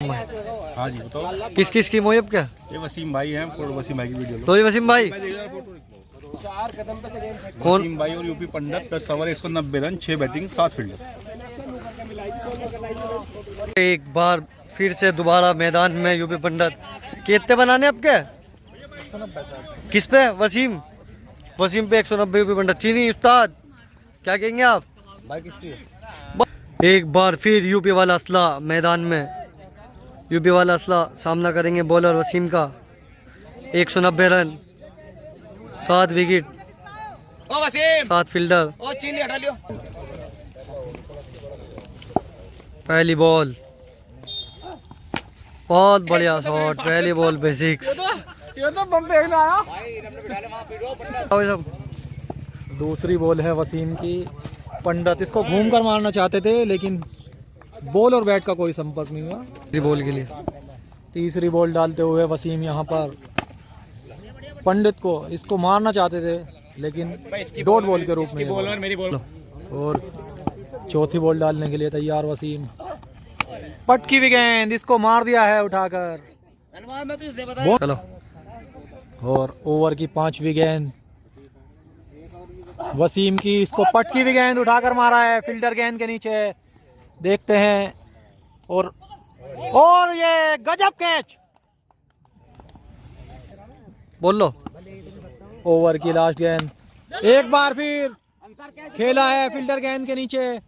हाँ जी बताओ। किस किस की मोहिब क्या? ये वसीम भाई हैं, वसीम भाई की वीडियो लो। तो ये वसीम भाई कौन? वसीम भाई और यूपी पंडित 10 ओवर 190 रन 6 बैटिंग 7 फील्डर। एक बार फिर से दोबारा मैदान में यूपी पंडित। कितने बनाने आपके? किस पे? वसीम पे 190 यूपी पंडित। चीनी उस्ताद क्या कहेंगे आप? एक बार फिर यूपी वाला असला मैदान में। यूपी वाला असला सामना करेंगे बॉलर वसीम का। 190 रन 7 विकेट 7 फील्डर। पहली बॉल बहुत बढ़िया शॉट। पहली बॉल पे 6। दूसरी बॉल है वसीम की। पंडित इसको घूम कर मारना चाहते थे लेकिन बॉल और बैट का कोई संपर्क नहीं हुआ। तीसरी बॉल के लिए तीसरी बॉल डालते हुए वसीम यहाँ पर पंडित को इसको मारना चाहते थे लेकिन डॉट बॉल के रूप में। और चौथी बॉल डालने के लिए तैयार वसीम। पटकी भी गेंद, इसको मार दिया है उठाकर। चलो। और ओवर की 5वीं गेंद वसीम की। इसको पटकी भी गेंद उठाकर मारा है फील्डर गेंद के नीचे। देखते हैं और ये गजब कैच। बोल लो। ओवर की लास्ट गेंद एक बार फिर खेला है फील्डर गेंद के नीचे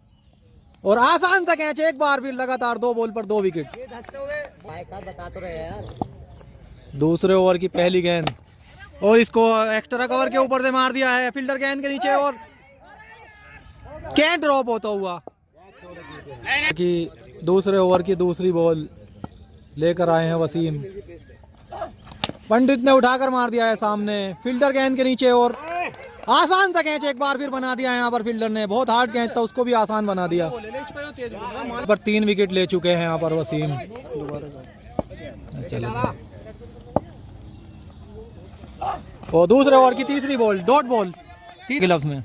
और आसान सा कैच। एक बार फिर लगातार 2 बॉल पर 2 विकेट। दूसरे ओवर की पहली गेंद और इसको एक्स्ट्रा कवर के ऊपर से मार दिया है फील्डर गेंद के नीचे और कैच ड्रॉप होता हुआ। कि दूसरे ओवर की दूसरी बॉल लेकर आए हैं वसीम। पंडित ने उठाकर मार दिया है सामने फील्डर गेंद के नीचे और आसान सा कैच एक बार फिर बना दिया है यहाँ पर फील्डर ने। बहुत हार्ड कैच था, उसको भी आसान बना दिया। पर 3 विकेट ले चुके हैं यहाँ पर वसीम। चलो। और दूसरे ओवर की तीसरी बॉल डॉट बॉल ग्लव्स में।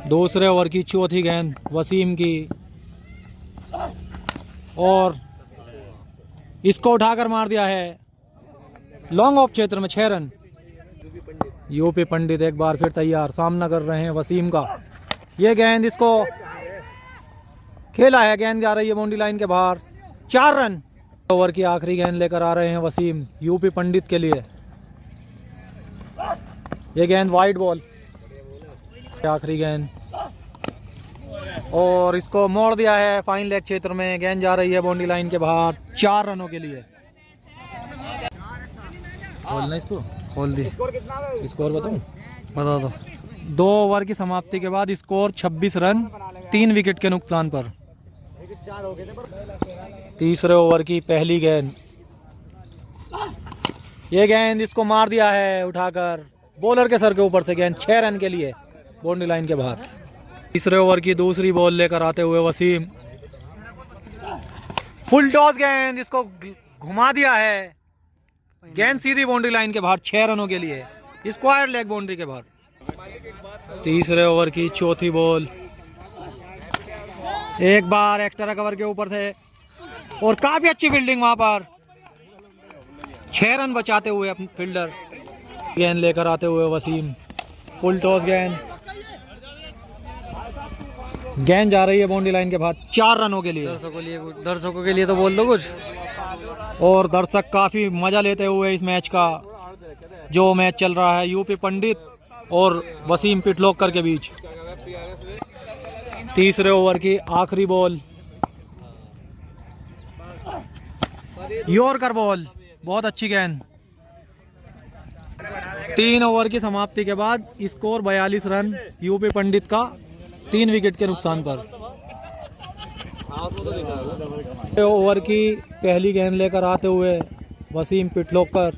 दूसरे ओवर की चौथी गेंद वसीम की और इसको उठाकर मार दिया है लॉन्ग ऑफ क्षेत्र में 6 रन। यूपी पंडित एक बार फिर तैयार, सामना कर रहे हैं वसीम का। ये गेंद इसको खेला है, गेंद जा रही है बाउंड्री लाइन के बाहर। 4 रन। ओवर की आखिरी गेंद लेकर आ रहे हैं वसीम यूपी पंडित के लिए। ये गेंद वाइड बॉल, आखिरी गेंद और इसको मोड़ दिया है फाइन लेग क्षेत्र में। गेंद जा रही है बाउंड्री लाइन के बाहर 4 रनों के लिए। खोलना इसको, खोल दी। स्कोर बताऊं? बता दो। 2 ओवर की समाप्ति के बाद स्कोर 26 रन 3 विकेट के नुकसान पर। तीसरे ओवर की पहली गेंद, ये गेंद इसको मार दिया है उठाकर बॉलर के सर के ऊपर से। गेंद 6 रन के लिए बाउंड्री लाइन के बाहर। तीसरे ओवर की दूसरी बॉल लेकर आते हुए वसीम। फुल टॉस गेंद, इसको घुमा दिया है। गेंद सीधी बाउंड्री लाइन के बाहर 6 रनों के लिए, स्क्वायर लेग बाउंड्री के बाहर। तीसरे ओवर की चौथी बॉल, एक बार एक्स्ट्रा कवर के ऊपर से और काफी अच्छी फील्डिंग वहां पर। 6 रन बचाते हुए अपने फील्डर। गेंद लेकर आते हुए वसीम, फुल टॉस गेंद, गेंद जा रही है बाउंड्री लाइन के बाहर 4 रनों के लिए। दर्शकों के लिए तो बोल दो कुछ। और दर्शक काफी मजा लेते हुए इस मैच का, जो मैच चल रहा है यूपी पंडित और वसीम पिटलोकर के बीच। तीसरे ओवर की आखिरी बॉल, यॉर्कर बॉल, बहुत अच्छी गेंद। 3 ओवर की समाप्ति के बाद स्कोर 42 रन यूपी पंडित का 3 विकेट के नुकसान पर। ओवर की पहली गेंद लेकर आते हुए वसीम पिटलोकर,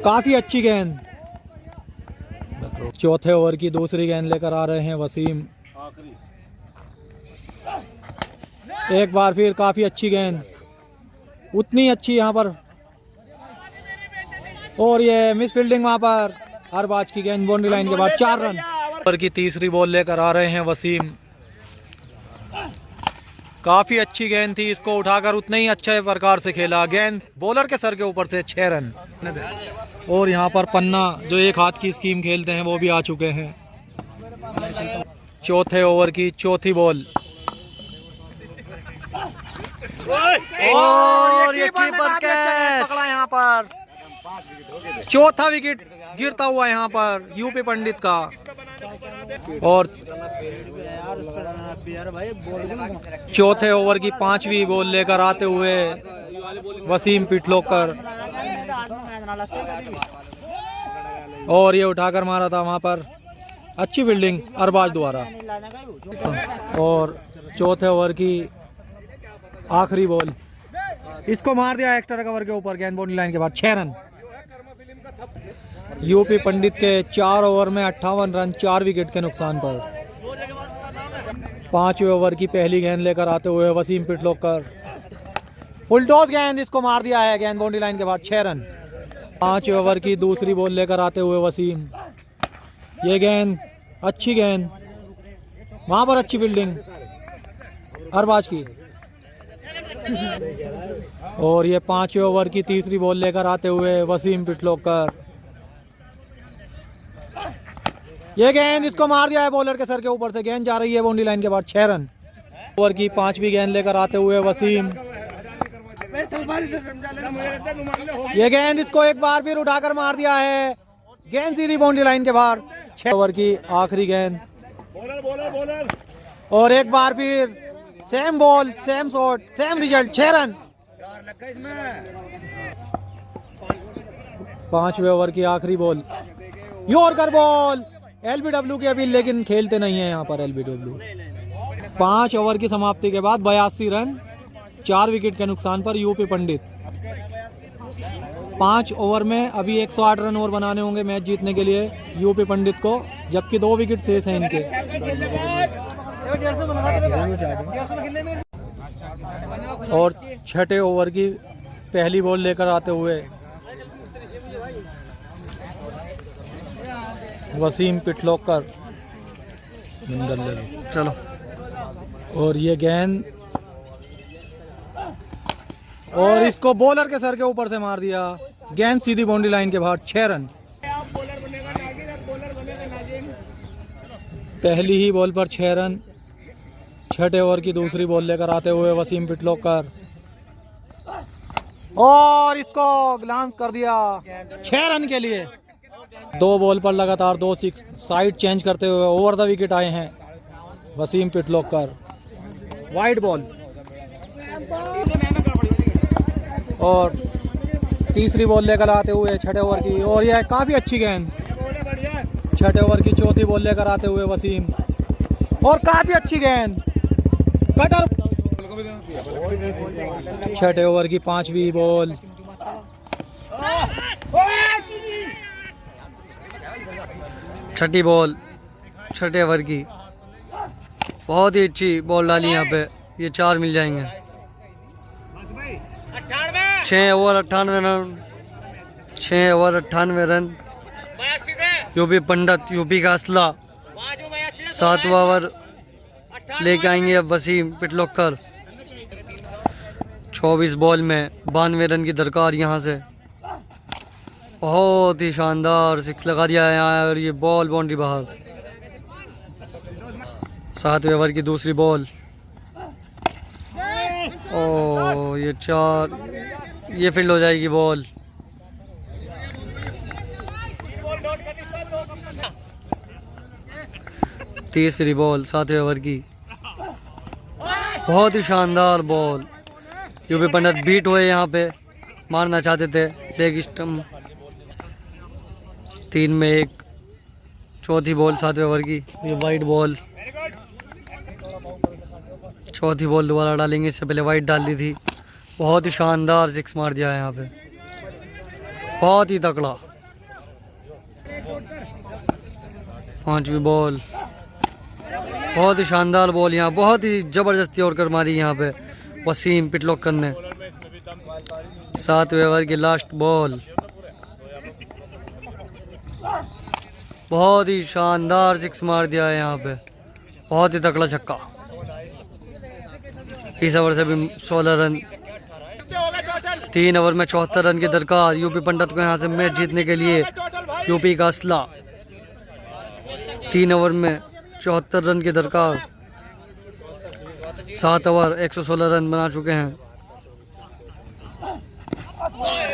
काफी अच्छी गेंद। चौथे ओवर की दूसरी गेंद लेकर आ रहे हैं वसीम। एक बार फिर काफी अच्छी गेंद, उतनी अच्छी यहाँ पर और ये मिस फील्डिंग वहां पर। हर बाज की गेंद बाउंड्री लाइन के बाद 4 रन। ओवर की तीसरी बॉल लेकर आ रहे हैं वसीम। काफी अच्छी गेंद थी, इसको उठाकर उतने ही अच्छे प्रकार से खेला। गेंद बॉलर के सर के ऊपर से 6 रन। और यहाँ पर पन्ना जो एक हाथ की स्कीम खेलते हैं वो भी आ चुके हैं। चौथे ओवर की चौथी बॉल और ये कीपर कैच। पकड़ा यहाँ पर, चौथा विकेट गिरता हुआ यहाँ पर यूपी पंडित का। और चौथे ओवर की 5वीं बॉल लेकर आते हुए वसीम पिटलोकर, और ये उठाकर मारा था वहां पर, अच्छी फील्डिंग अरबाज द्वारा। और चौथे ओवर की आखिरी बॉल, इसको मार दिया एक्स्ट्रा कवर के ऊपर, गेंद बाउंड्री लाइन के बाद 6 रन। यूपी पंडित के 4 ओवर में 58 रन 4 विकेट के नुकसान पर। 5वें ओवर की पहली गेंद लेकर आते हुए वसीम पिटलोकर, फुल टॉस गेंद, इसको मार दिया है गेंद बाउंड्री लाइन के बाद 6 रन। 5वें ओवर की दूसरी बॉल लेकर आते हुए वसीम, ये गेंद अच्छी गेंद, वहां पर अच्छी फील्डिंग अरबाज की। और ये 5वें ओवर की तीसरी बॉल लेकर आते हुए वसीम पिटलोकर, ये गेंद, इसको मार दिया है बॉलर के सर के ऊपर से, गेंद जा रही है बाउंड्री लाइन के बाद 6 रन। ओवर की 5वीं गेंद लेकर आते हुए वसीम, ये गेंद, इसको एक बार फिर उठाकर मार दिया है, गेंद सीधी बाउंड्री लाइन के बाहर। 6 ओवर की आखिरी गेंद, और एक बार फिर same ball, same shot, same result, 6 run. 5वें ओवर की आखिरी बॉल, यॉर्कर बॉल, एलबीडब्ल्यू की अपील, लेकिन खेलते नहीं है यहाँ पर एलबीडब्ल्यू। 5 ओवर की समाप्ति के बाद 82 रन 4 विकेट के नुकसान पर यूपी पंडित। 5 ओवर में अभी 108 रन और बनाने होंगे मैच जीतने के लिए यूपी पंडित को, जबकि 2 विकेट शेष हैं इनके। और 6ठे ओवर की पहली बॉल लेकर आते हुए वसीम पिटलोकर, चलो, और ये गेंद, और इसको बॉलर के सर के ऊपर से मार दिया, गेंद सीधी बाउंड्री लाइन के बाहर, 6 रन। पहली ही बॉल पर 6 रन। 6ठे ओवर की दूसरी बॉल लेकर आते हुए वसीम पिटलोकर, और इसको ग्लांस कर दिया 6 रन के लिए। 2 बॉल पर लगातार 2 6, साइड चेंज करते हुए ओवर द विकेट आए हैं वसीम पिटलोकर। वाइड बॉल, और तीसरी बॉल लेकर आते हुए 6ठे ओवर की, और यह काफी अच्छी गेंद। 6ठे ओवर की चौथी बॉल लेकर आते हुए वसीम, और काफी अच्छी गेंद, कटर। 6ठे ओवर की 5वीं बॉल, छठी बॉल 6ठे ओवर की, बहुत ही अच्छी बॉल डाली यहाँ पे, ये 4 मिल जाएंगे। 6 over 98 run, 6 over 98 run. UP Pandit, UP का असला, 7वां ओवर लेके आएंगे अब वसीम पिटलोकर। 24 बॉल में 92 रन की दरकार यहाँ से, बहुत ही शानदार 6 लगा दिया है यहाँ, और ये बॉल बाउंड्री बाहर। 7वें ओवर की दूसरी बॉल, ओ ये 4, ये फील्ड हो जाएगी बॉल। तीसरी बॉल 7वें ओवर की, बहुत ही शानदार बॉल। यूपी पंडित बीट हुए यहाँ पे, मारना चाहते थे, लेग स्टम्प 3 में 1। चौथी बॉल 7वें ओवर की, ये वाइड बॉल। चौथी बॉल दोबारा डालेंगे, इससे पहले वाइड डाल दी थी। बहुत ही शानदार 6 मार दिया है यहाँ पे, बहुत ही तगड़ा। 5वीं बॉल, बहुत ही शानदार बॉल, यहाँ बहुत ही ज़बरदस्ती और कर मारी यहाँ पे वसीम पिटलोकर ने। 7वें ओवर की लास्ट बॉल, बहुत ही शानदार 6 मार दिया है यहाँ पे, बहुत ही तगड़ा छक्का। इस ओवर से भी 16 रन। 3 ओवर में 74 रन की दरकार यूपी पंडित को यहाँ से मैच जीतने के लिए। यूपी का असला 3 ओवर में 74 रन की दरकार। 7 ओवर 116 रन बना चुके हैं।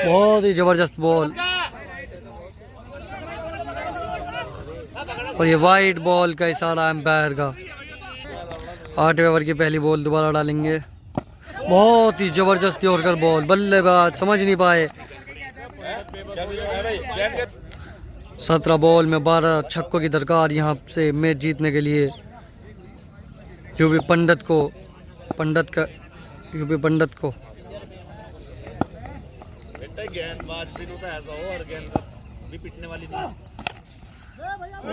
बहुत ही जबरदस्त बॉल और ये वाइड बॉल का इशारा एम्पायर का। 8वें ओवर की पहली बॉल दोबारा डालेंगे। बहुत ही जबरदस्त यॉर्कर बॉल, बल्लेबाज समझ नहीं पाए। 17 बॉल में 12 छक्कों की दरकार यहाँ से मैच जीतने के लिए यूपी पंडित को। यूपी पंडित को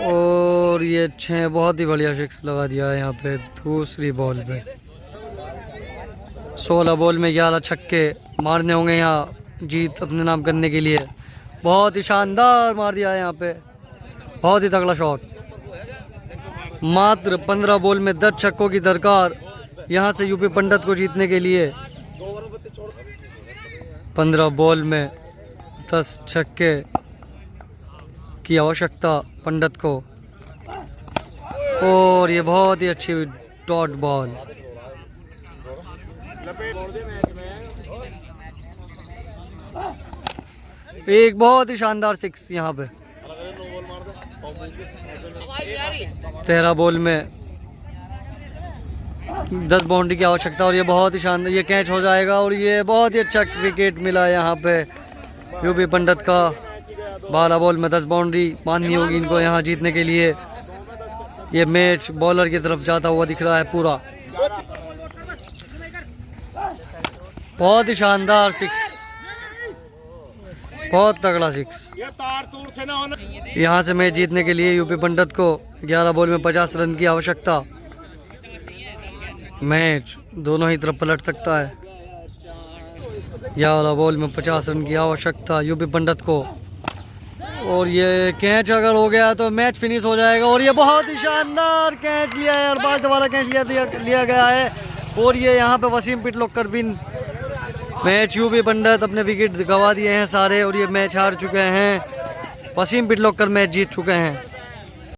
और ये 6 बहुत ही बढ़िया सिक्स लगा दिया है यहाँ पे दूसरी बॉल पे। 16 बॉल में 11 छक्के मारने होंगे यहाँ जीत अपने नाम करने के लिए। बहुत ही शानदार मार दिया है यहाँ पे, बहुत ही तगड़ा शॉट। मात्र 15 बॉल में 10 छक्कों की दरकार यहाँ से यूपी पंडित को जीतने के लिए। 15 बॉल में 10 छक्के की आवश्यकता पंडित को और ये बहुत ही अच्छी डॉट बॉल। एक बहुत ही शानदार सिक्स यहाँ पे। 13 बॉल में 10 बाउंड्री की आवश्यकता और ये बहुत ही शानदार, ये कैच हो जाएगा और ये बहुत ही अच्छा विकेट मिला यहाँ पे यूपी पंडित का। 12 बॉल में 10 बाउंड्री माननी होगी इनको यहाँ जीतने के लिए। ये मैच बॉलर की तरफ जाता हुआ दिख रहा है पूरा। बहुत ही शानदार सिक्स, बहुत तगड़ा सिक्स। यहाँ से मैच जीतने के लिए यूपी पंडित को 11 बॉल में 50 रन की आवश्यकता। मैच दोनों ही तरफ पलट सकता है। 11 बॉल में 50 रन की आवश्यकता यूपी पंडित को और ये कैच अगर हो गया तो मैच फिनिश हो जाएगा। और ये बहुत ही शानदार कैच लिया है और बाद दोबारा कैच लिया गया है और ये यहाँ पे वसीम पिटलोकर विन। मैच यूपी पंडित अपने विकेट गंवा दिए हैं सारे और ये मैच हार चुके हैं। वसीम पिटलोकर मैच जीत चुके हैं।